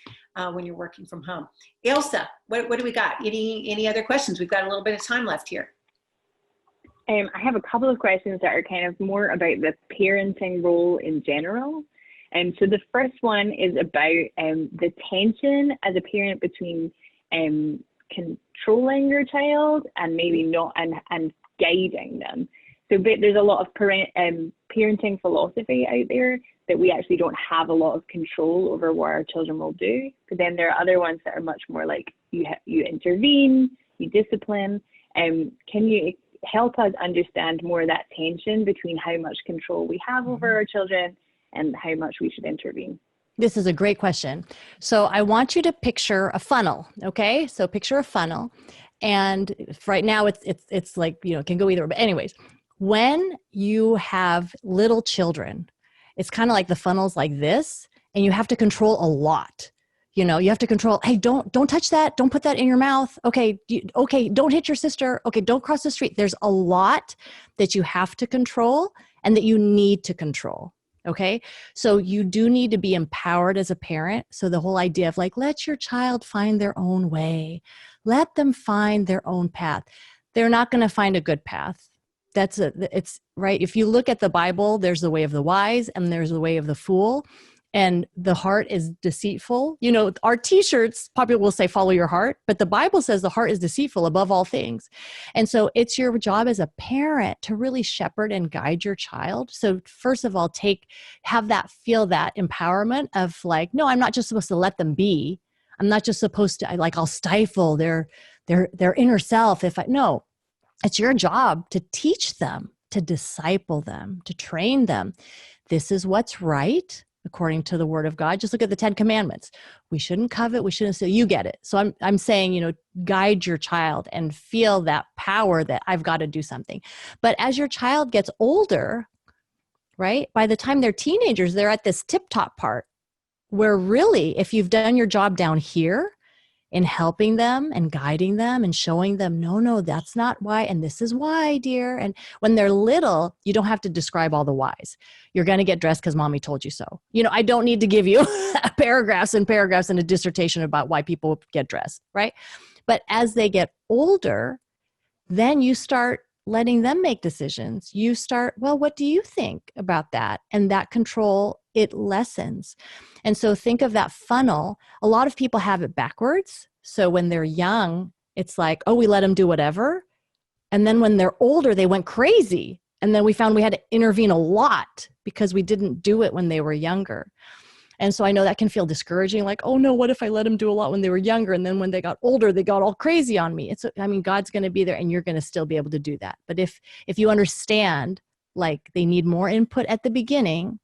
Speaker 1: when you're working from home. Elsa, what do we got? Any other questions? We've got a little bit of time left here.
Speaker 3: I have a couple of questions that are kind of more about the parenting role in general. So the first one is about the tension as a parent between controlling your child and maybe not, and guiding them. So there's a lot of parenting philosophy out there that we actually don't have a lot of control over what our children will do. But then there are other ones that are much more like you intervene, you discipline. Can you help us understand more of that tension between how much control we have over our children and how much we should intervene?
Speaker 2: This is a great question. So I want you to picture a funnel, okay? So picture a funnel, and right now it's like, it can go either way. But anyways, when you have little children, it's kind of like the funnel's like this, and you have to control a lot. You have to control, hey, don't touch that. Don't put that in your mouth. Okay. Don't hit your sister. Okay. Don't cross the street. There's a lot that you have to control and that you need to control. Okay. So you do need to be empowered as a parent. So the whole idea of like, let your child find their own way. Let them find their own path. They're not going to find a good path. It's right. If you look at the Bible, there's the way of the wise and there's the way of the fool. And the heart is deceitful. Our t-shirts probably will say, follow your heart, but the Bible says the heart is deceitful above all things. And so it's your job as a parent to really shepherd and guide your child. So first of all, feel that empowerment of like, no, I'm not just supposed to let them be. I'm not just supposed to, I'll stifle their inner self. No, it's your job to teach them, to disciple them, to train them. This is what's right according to the word of God. Just look at the 10 commandments. We shouldn't covet. We shouldn't steal. You get it. So I'm saying, guide your child and feel that power that I've got to do something. But as your child gets older, right, by the time they're teenagers, they're at this tip-top part where really, if you've done your job down here in helping them and guiding them and showing them, no, that's not why. And this is why, dear. And when they're little, you don't have to describe all the whys. You're going to get dressed because mommy told you so. I don't need to give you paragraphs and paragraphs and a dissertation about why people get dressed, right? But as they get older, then you start letting them make decisions. You start, well, what do you think about that? And that control, it lessens. And so think of that funnel. A lot of people have it backwards. So when they're young, it's like, oh, we let them do whatever. And then when they're older, they went crazy. And then we found we had to intervene a lot because we didn't do it when they were younger. And so I know that can feel discouraging, like, oh no, what if I let them do a lot when they were younger? And then when they got older, they got all crazy on me. God's going to be there and you're going to still be able to do that. But if you understand, like, they need more input at the beginning,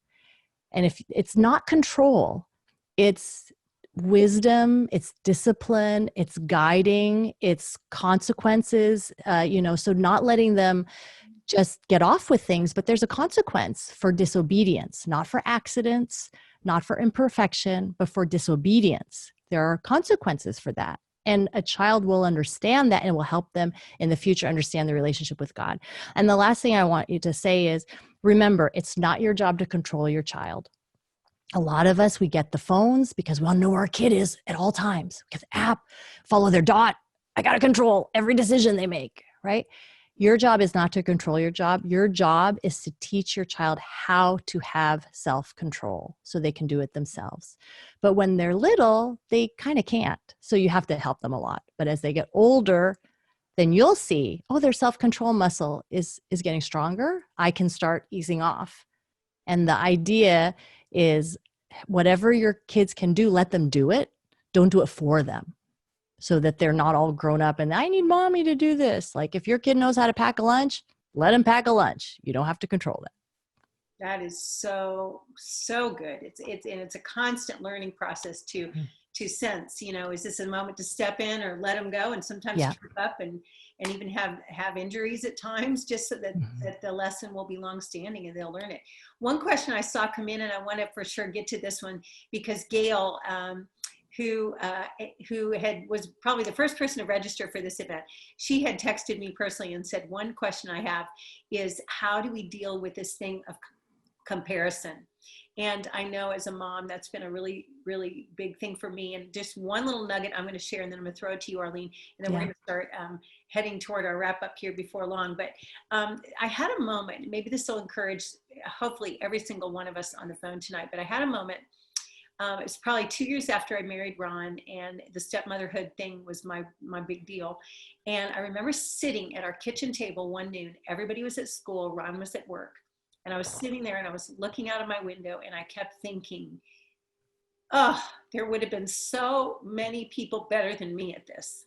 Speaker 2: and if it's not control, it's wisdom, it's discipline, it's guiding, it's consequences, so not letting them just get off with things, but there's a consequence for disobedience, not for accidents, not for imperfection, but for disobedience. There are consequences for that. And a child will understand that and will help them in the future understand the relationship with God. And the last thing I want you to say is, remember, it's not your job to control your child. A lot of us, we get the phones because we want to know where our kid is at all times. We get the app, follow their dot. I got to control every decision they make, right? Your job is not to control your job. Your job is to teach your child how to have self-control so they can do it themselves. But when they're little, they kind of can't. So you have to help them a lot. But as they get older, then you'll see, oh, their self-control muscle is getting stronger. I can start easing off. And the idea is whatever your kids can do, let them do it. Don't do it for them, so that they're not all grown up and I need mommy to do this. Like if your kid knows how to pack a lunch, let him pack a lunch. You don't have to control that.
Speaker 1: That is so good. It's a constant learning process to sense, is this a moment to step in or let them go? And sometimes trip up and even have injuries at times, just so that the lesson will be longstanding and they'll learn it. One question I saw come in, and I want to for sure get to this one because Gail, who was probably the first person to register for this event. She had texted me personally and said, one question I have is, how do we deal with this thing of comparison? And I know as a mom, that's been a really, really big thing for me. And just one little nugget I'm going to share, and then I'm going to throw it to you, Arlene, and then we're going to start heading toward our wrap up here before long. But I had a moment, maybe this will encourage, hopefully, every single one of us on the phone tonight, but I had a moment. It was probably 2 years after I married Ron, and the stepmotherhood thing was my big deal. And I remember sitting at our kitchen table one noon. Everybody was at school. Ron was at work. And I was sitting there and I was looking out of my window and I kept thinking, oh, there would have been so many people better than me at this.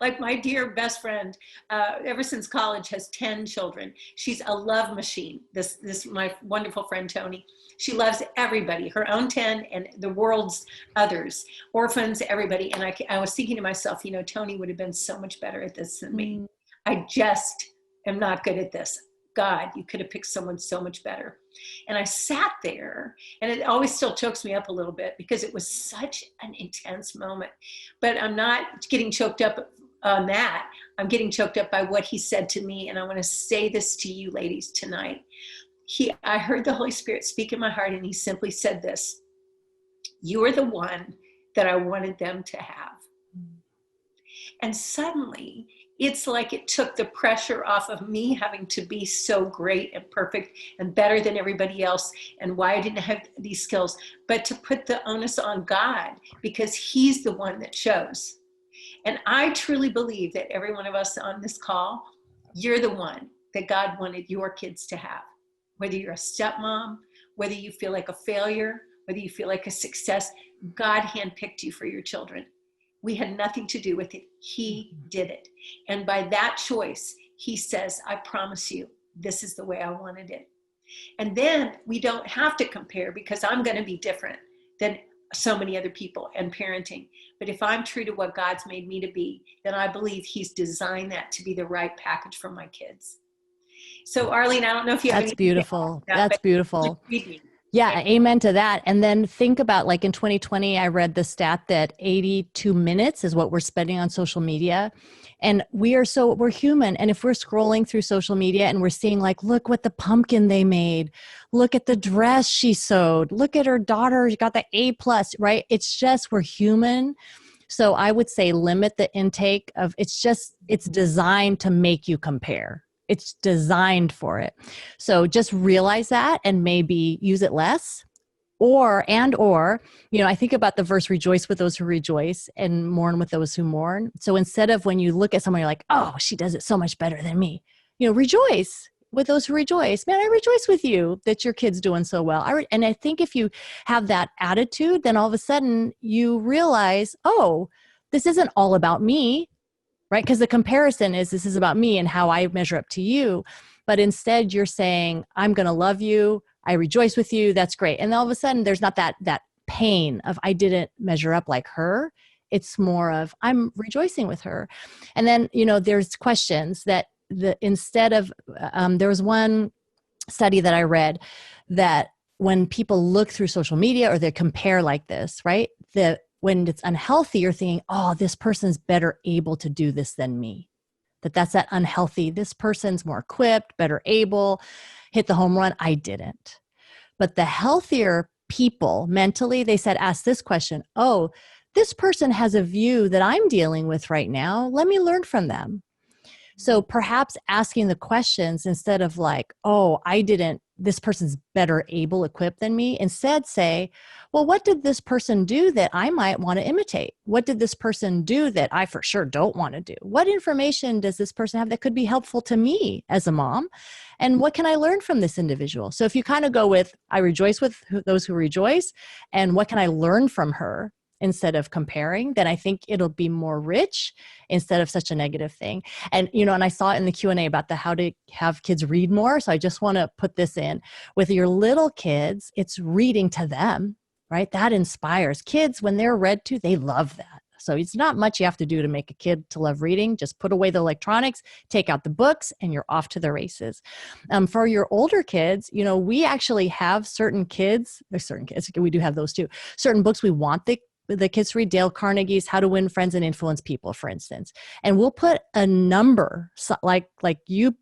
Speaker 1: Like my dear best friend, ever since college, has 10 children. She's a love machine. This my wonderful friend, Tony. She loves everybody, her own 10 and the world's others, orphans, everybody. And I was thinking to myself, Tony would have been so much better at this than me. I just am not good at this. God, you could have picked someone so much better. And I sat there, and it always still chokes me up a little bit because it was such an intense moment. But I'm not getting choked up on that. I'm getting choked up by what he said to me. And I want to say this to you ladies tonight. I heard the Holy Spirit speak in my heart, and he simply said this: you are the one that I wanted them to have. And suddenly, it's like it took the pressure off of me having to be so great and perfect and better than everybody else and why I didn't have these skills, but to put the onus on God because he's the one that chose. And I truly believe that every one of us on this call, you're the one that God wanted your kids to have. Whether you're a stepmom, whether you feel like a failure, whether you feel like a success, God handpicked you for your children. We had nothing to do with it. He did it. And by that choice, he says, I promise you, this is the way I wanted it. And then we don't have to compare because I'm going to be different than so many other people and parenting. But if I'm true to what God's made me to be, then I believe he's designed that to be the right package for my kids. So Arlene, I don't know if you have
Speaker 2: That's beautiful. That's beautiful.
Speaker 1: Read me.
Speaker 2: Yeah, amen to that. And then think about, like in 2020, I read the stat that 82 minutes is what we're spending on social media. And we're human. And if we're scrolling through social media and we're seeing like, look what the pumpkin they made, look at the dress she sewed, look at her daughter, she got the A+, right? It's just, we're human. So I would say limit the intake of, it's designed to make you compare. It's designed for it. So just realize that and maybe use it less. Or, I think about the verse, rejoice with those who rejoice and mourn with those who mourn. So instead of when you look at someone, you're like, oh, she does it so much better than me. Rejoice with those who rejoice. Man, I rejoice with you that your kid's doing so well. And I think if you have that attitude, then all of a sudden you realize, oh, this isn't all about me. Right? Because the comparison is, this is about me and how I measure up to you. But instead you're saying, I'm going to love you. I rejoice with you. That's great. And all of a sudden there's not that pain of I didn't measure up like her. It's more of I'm rejoicing with her. And then, there's questions that instead of, there was one study that I read that when people look through social media or they compare like this, right? That when it's unhealthy, you're thinking, oh, this person's better able to do this than me. That's that unhealthy. This person's more equipped, better able, hit the home run. I didn't. But the healthier people mentally, they said, ask this question. Oh, this person has a view that I'm dealing with right now. Let me learn from them. So perhaps asking the questions instead of like, oh, this person's better able, equipped than me. Instead say, well, what did this person do that I might want to imitate? What did this person do that I for sure don't want to do? What information does this person have that could be helpful to me as a mom? And what can I learn from this individual? So if you kind of go with, I rejoice with those who rejoice, and what can I learn from her? Instead of comparing, then I think it'll be more rich instead of such a negative thing. And, and I saw it in the Q&A about how to have kids read more. So I just want to put this in with your little kids. It's reading to them, right? That inspires kids. When they're read to, they love that. So it's not much you have to do to make a kid to love reading. Just put away the electronics, take out the books, and you're off to the races. For your older kids, we actually have certain kids, we do have those too, certain books we want the kids to read. Dale Carnegie's How to Win Friends and Influence People, for instance. And we'll put a number, so like you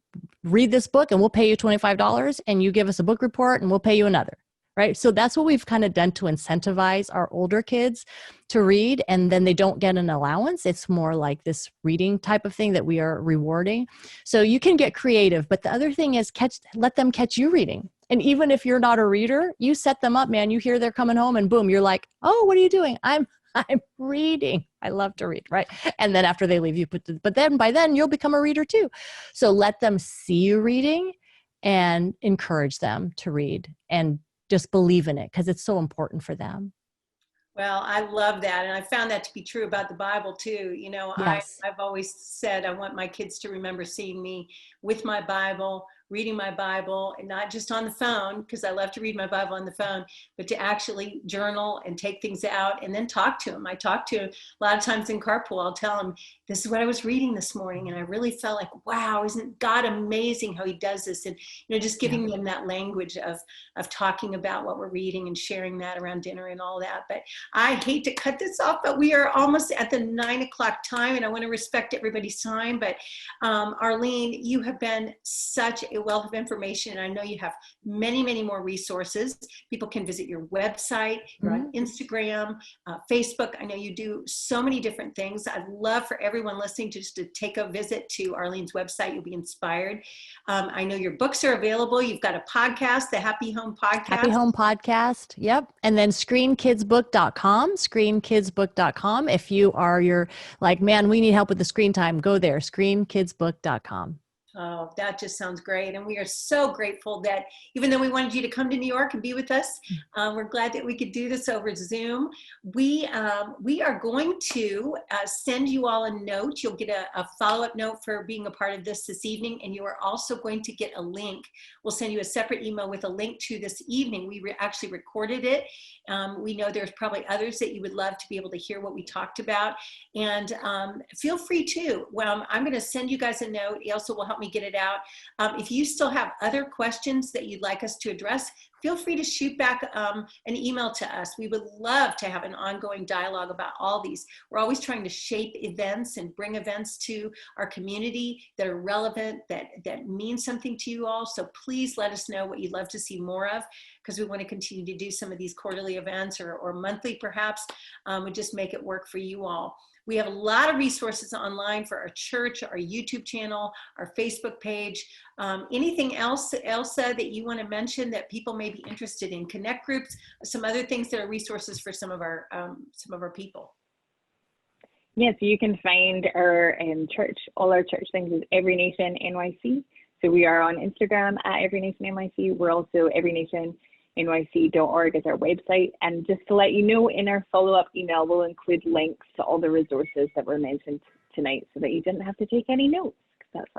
Speaker 2: read this book and we'll pay you $25 and you give us a book report and we'll pay you another, right? So that's what we've kind of done to incentivize our older kids to read, and then they don't get an allowance. It's more like this reading type of thing that we are rewarding. So you can get creative, but the other thing is let them catch you reading. And even if you're not a reader, you set them up, man. You hear they're coming home and boom, you're like, oh, what are you doing? I'm reading. I love to read, right? And then after they leave, but then by then you'll become a reader too. So let them see you reading and encourage them to read and just believe in it because it's so important for them.
Speaker 1: Well, I love that. And I found that to be true about the Bible too.
Speaker 2: Yes.
Speaker 1: I've always said, I want my kids to remember seeing me with my Bible, reading my Bible, and not just on the phone, because I love to read my Bible on the phone, but to actually journal and take things out and then talk to them. I talk to them a lot of times in carpool. I'll tell them, this is what I was reading this morning. And I really felt like, wow, isn't God amazing how he does this? And, just giving them that language of talking about what we're reading and sharing that around dinner and all that. But I hate to cut this off, but we are almost at the 9 o'clock time, and I want to respect everybody's time. But Arlene, you have been such a wealth of information, and I know you have many, many more resources. People can visit your website, you're on Instagram, Facebook. I know you do so many different things. I'd love for everyone listening just to take a visit to Arlene's website. You'll be inspired. I know your books are available. You've got a podcast, the Happy Home Podcast.
Speaker 2: Happy Home Podcast. Yep. And then screenkidsbook.com, screenkidsbook.com. If you're like, man, we need help with the screen time, go there, screenkidsbook.com.
Speaker 1: Oh, that just sounds great. And we are so grateful that even though we wanted you to come to New York and be with us, we're glad that we could do this over Zoom. We are going to send you all a note. You'll get a follow-up note for being a part of this evening. And you are also going to get a link. We'll send you a separate email with a link to this evening. We actually recorded it. We know there's probably others that you would love to be able to hear what we talked about. And feel free to. Well, I'm going to send you guys a note. It also will help me get it out. If you still have other questions that you'd like us to address, feel free to shoot back an email to us. We would love to have an ongoing dialogue about all these. We're always trying to shape events and bring events to our community that are relevant, that mean something to you all. So please let us know what you'd love to see more of, because we want to continue to do some of these quarterly events or monthly perhaps, and just make it work for you all. We have a lot of resources online for our church, our YouTube channel, our Facebook page. Anything else, Elsa, that you want to mention that people may be interested in? Connect groups, some other things that are resources for some of our people.
Speaker 3: Yes, you can find our church, all our church things is Every Nation NYC. So we are on Instagram at Every Nation NYC. We're also everynationyc.org is our website. And just to let you know, in our follow-up email, we'll include links to all the resources that were mentioned tonight so that you didn't have to take any notes, because that's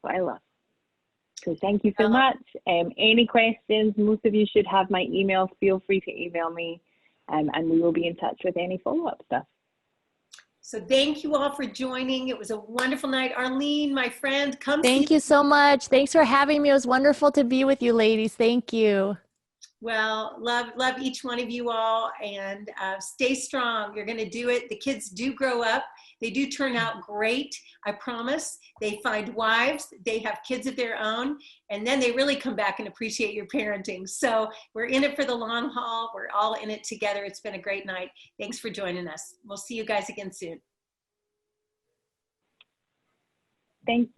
Speaker 3: what I love. So thank you so much. Any questions? Most of you should have my email. Feel free to email me. and we will be in touch with any follow-up stuff.
Speaker 1: So thank you all for joining. It was a wonderful night. Arlene, my friend, come see.
Speaker 2: Thank you so much. Thanks for having me. It was wonderful to be with you ladies. Thank you.
Speaker 1: Well, love each one of you all, and stay strong. You're going to do it. The kids do grow up. They do turn out great. I promise. They find wives. They have kids of their own, and then they really come back and appreciate your parenting. So we're in it for the long haul. We're all in it together. It's been a great night. Thanks for joining us. We'll see you guys again soon.
Speaker 3: Thank